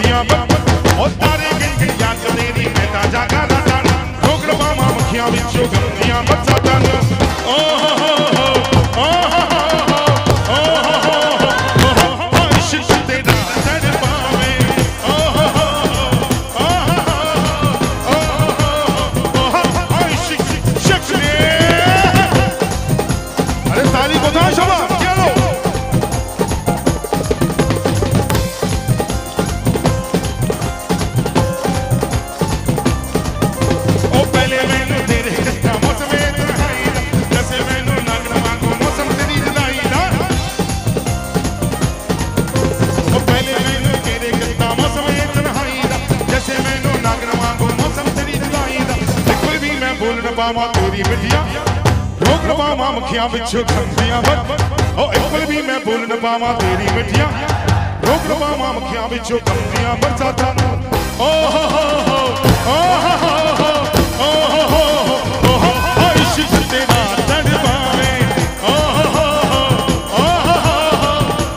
गमदियां और तारे गिन याद तेरी मैं ताजा गाना गाना ठोकर मामा मखियां विचों गमदियां बरसातां ओ हो हो ओ हो मामा तेरी मिठिया ठोकर मामा मखियां विचों गमदियां ओ इक्वल भी मैं बोल न पावा तेरी मिठिया ठोकर मामा मखियां विचों गमदियां बरसातां ओ हो हो ओ हो हो ओ हो हो ओ इश्क तेरा तड़पावे ओ हो हो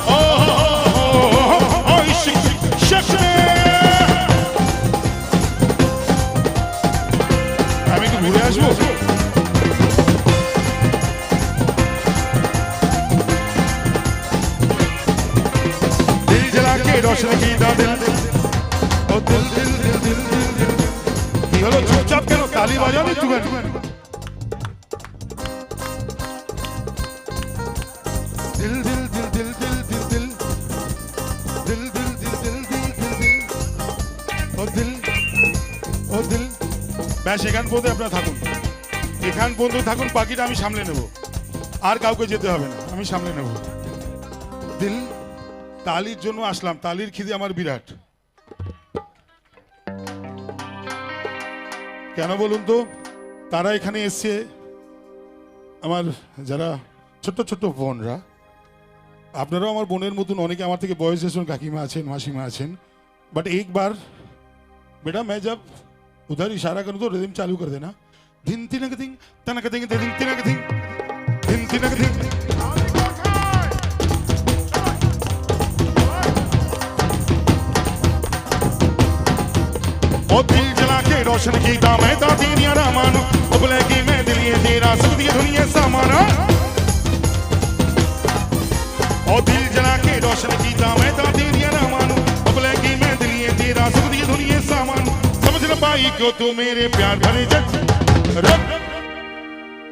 ओ हो ओ इश्क शक्ल আমি কি ঘুরে আসবো रोशन की दिल ओ दिल दिल दिल दिल दिल दिल की হলো চুপচাপ কেন তালি বাজাও না তুমি दिल दिल दिल दिल दिल दिल दिल दिल दिल दिल दिल दिल दिल दिल ओ दिल ओ दिल ব্যাস এখান পর্যন্ত আপনারা থাকুন এখান পর্যন্ত থাকুন বাকিটা আমি সামলে নেব আর কাউকে যেতে হবে না আমি সামলে নেব দিল তালির জন্য আসলাম তালির খিদে আমার বিরাট কেন বলুন তো তারা এখানে এসে আমার যারা ছোট ছোট বোনরা আপনারাও আমার বোনের মতন অনেকে আমার থেকে বয়স জ্যেষ্ঠ কাকিমা আছেন মাসিমা আছেন बट एक बार बेटा मैं जब उधर इशारा करूं तो रिदम चालू कर देना धिन तिनक धिन तनक धिन धिन तिनक धिन धिन तिनक धिन ओ दिल जला के रोशन कीता मैं ता तेरियां रामान उबले की मैं दिलिए तेरा सुखदी दुनिया सामान ओ दिल जला के रोशन कीता मैं ता तेरियां रामान उबले की मैं दिलिए तेरा सुखदी दुनिया सामान समझ न पाई क्यों तू मेरे प्यार भरे जग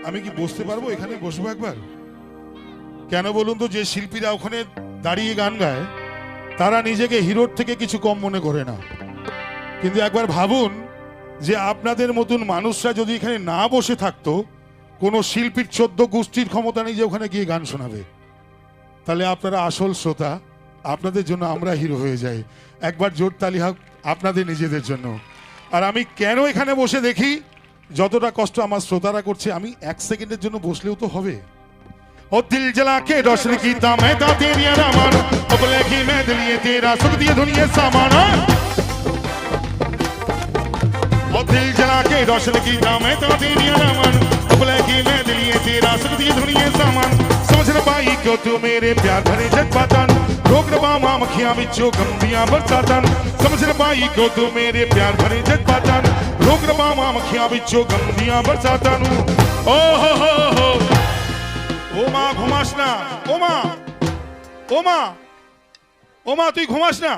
আমি কি বসতে পারবো এখানে বসবো একবার কেন বলুন তো যে শিল্পীরা ওখানে দাঁড়িয়ে গান গায় তারা নিজেকে হিরোর থেকে কিছু কম মনে করে না কিন্তু একবার ভাবুন যে আপনাদের মতন মানুষরা যদি এখানে না বসে থাকতো কোনো শিল্পীর 14 গোষ্ঠীর ক্ষমতা নেই যে ওখানে গিয়ে গান শোনাবে তাহলে আপনারা আসল শ্রোতা আপনাদের জন্য আমরা হিরো হয়ে যাই একবার জোর তালি হোক আপনাদের নিজেদের জন্য আর আমি কেন এখানে বসে দেখি যতটা কষ্ট আমার শ্রোতারা করছে আমি 1 সেকেন্ডের জন্য বসলেও তো হবে ओ दिल जला के रोशन कीता मैं ता तेरियां रामान उबले की मैं दिलिए तेरा सुख दी दुनिया सामान ओ दिल जला के रोशन कीता मैं ता तेरियां रामान उबले की मैं दिलिए तेरा सुख दी दुनिया सामान समझ न पाई क्यों तू मेरे प्यार भरे जज्बातां रोक रबा मां मखियां विचों गमदियां बरसातां समझ न पाई क्यों तू मेरे प्यार भरे जज्बातां रोक रबा मां मखियां विचों गमदियां बरसातां ओ हो ও মা ঘুমাস না ও মা তুই ঘুমাস না